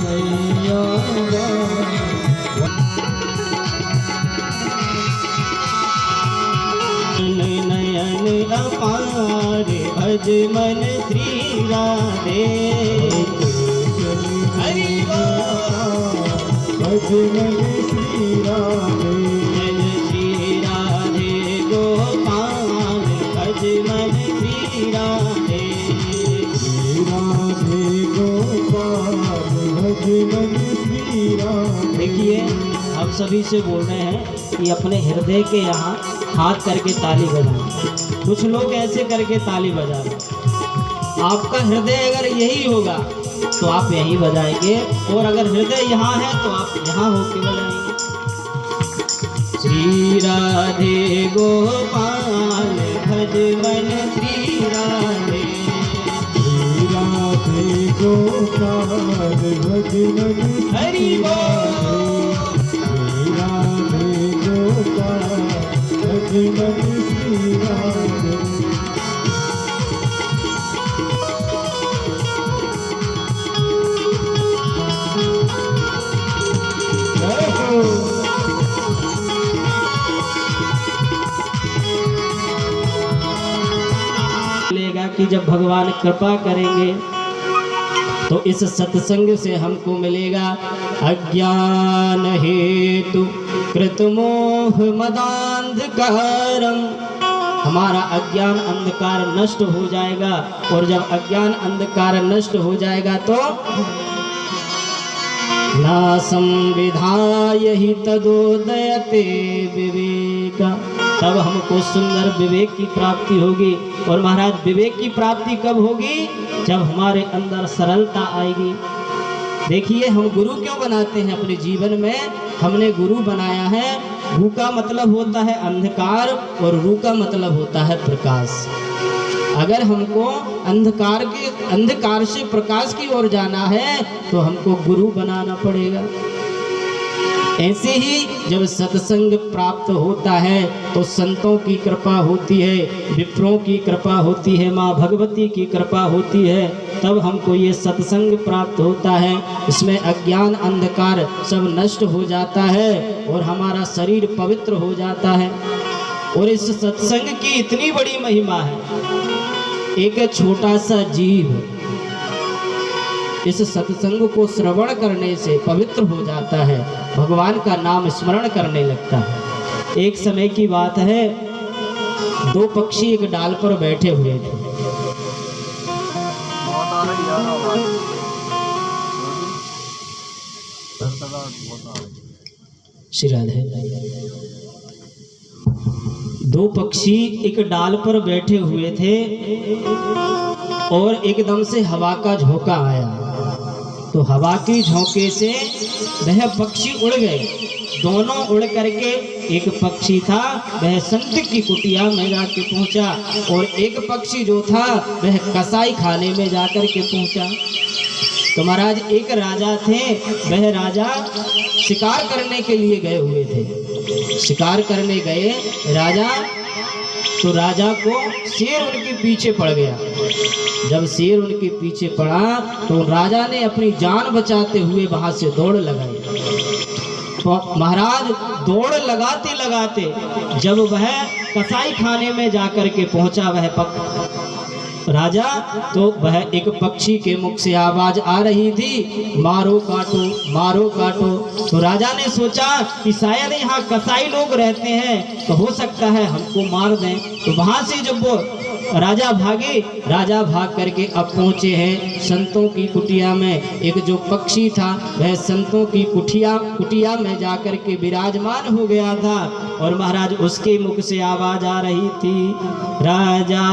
मैया नयन अपार Ajman Shri Radhe Hari Ajman Shri Radhe Shri Radhe Gopal Ajman Shri Radhe Radhe Gopal Ajman Shri Radhe. देखिए हम सभी से बोल रहे हैं कि अपने हृदय के यहाँ हाथ करके ताली बजाएं। कुछ लोग ऐसे करके ताली बजा रहे। आपका हृदय अगर यही होगा तो आप यहीं बजाएंगे, और अगर हृदय यहाँ है तो आप यहाँ होके बजाएंगे। श्री राधे गोपाल भजमन श्री राधे श्री राधे गोपाल भजमन हरि बोल श्री राधे गोपाल भजमन श्री राधे। मिलेगा कि जब भगवान कृपा करेंगे तो इस सत्संग से हमको मिलेगा अज्ञान हेतु कृतमोह मदांधकारम। हमारा अज्ञान अंधकार नष्ट हो जाएगा, और जब अज्ञान अंधकार नष्ट हो जाएगा तो ना संविधाय ही तदोदयते विवेक, तब हमको सुंदर विवेक की प्राप्ति होगी। और महाराज विवेक की प्राप्ति कब होगी? जब हमारे अंदर सरलता आएगी। देखिए हम गुरु क्यों बनाते हैं अपने जीवन में? हमने गुरु बनाया है। भू का मतलब होता है अंधकार और रू का मतलब होता है प्रकाश। अगर हमको अंधकार से प्रकाश की ओर जाना है तो हमको गुरु बनाना पड़ेगा। ऐसे ही जब सत्संग प्राप्त होता है तो संतों की कृपा होती है, विप्रों की कृपा होती है, माँ भगवती की कृपा होती है, तब हमको ये सत्संग प्राप्त होता है। इसमें अज्ञान अंधकार सब नष्ट हो जाता है और हमारा शरीर पवित्र हो जाता है। और इस सत्संग की इतनी बड़ी महिमा है। एक छोटा सा जीव इस सत्संग को श्रवण करने से पवित्र हो जाता है, भगवान का नाम स्मरण करने लगता है। एक समय की बात है, दो पक्षी एक डाल पर बैठे हुए थे। श्री राधे। दो पक्षी एक डाल पर बैठे हुए थे और एकदम से हवा का झोंका आया, तो हवा की झोंके से वह पक्षी उड़ गए। दोनों उड़ करके, एक पक्षी था वह संत की कुटिया में जाके पहुंचा, और एक पक्षी जो था वह कसाई खाने में जाकर के पहुंचा। तो महाराज एक राजा थे, वह राजा शिकार करने के लिए गए हुए थे। शिकार करने गए राजा, तो राजा को शेर उनके पीछे पड़ गया। जब शेर उनके पीछे पड़ा तो राजा ने अपनी जान बचाते हुए वहां से दौड़ लगाई। तो महाराज दौड़ लगाते लगाते जब वह कसाई खाने में जाकर के पहुंचा वह राजा, तो वह एक पक्षी के मुख से आवाज आ रही थी, मारो काटो मारो काटो। तो राजा ने सोचा कि शायद यहाँ कसाई लोग रहते हैं, तो हो सकता है हमको मार दें। तो वहां से जब वो राजा भागे, राजा भाग करके अब पहुंचे हैं संतों की कुटिया में। एक जो पक्षी था वह संतों की कुटिया में जाकर के विराजमान हो गया था, और महाराज उसके मुख से आवाज आ रही थी, राजा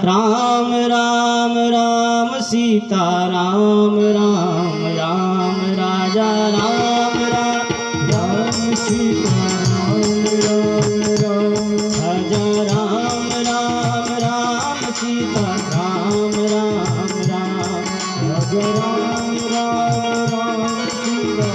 राम राम राम सीता राम राम राम, राजा राम राम राम सीता राम राम राम, राजा राम राम राम सीता राम राम राम, राजा राम राम राम सीता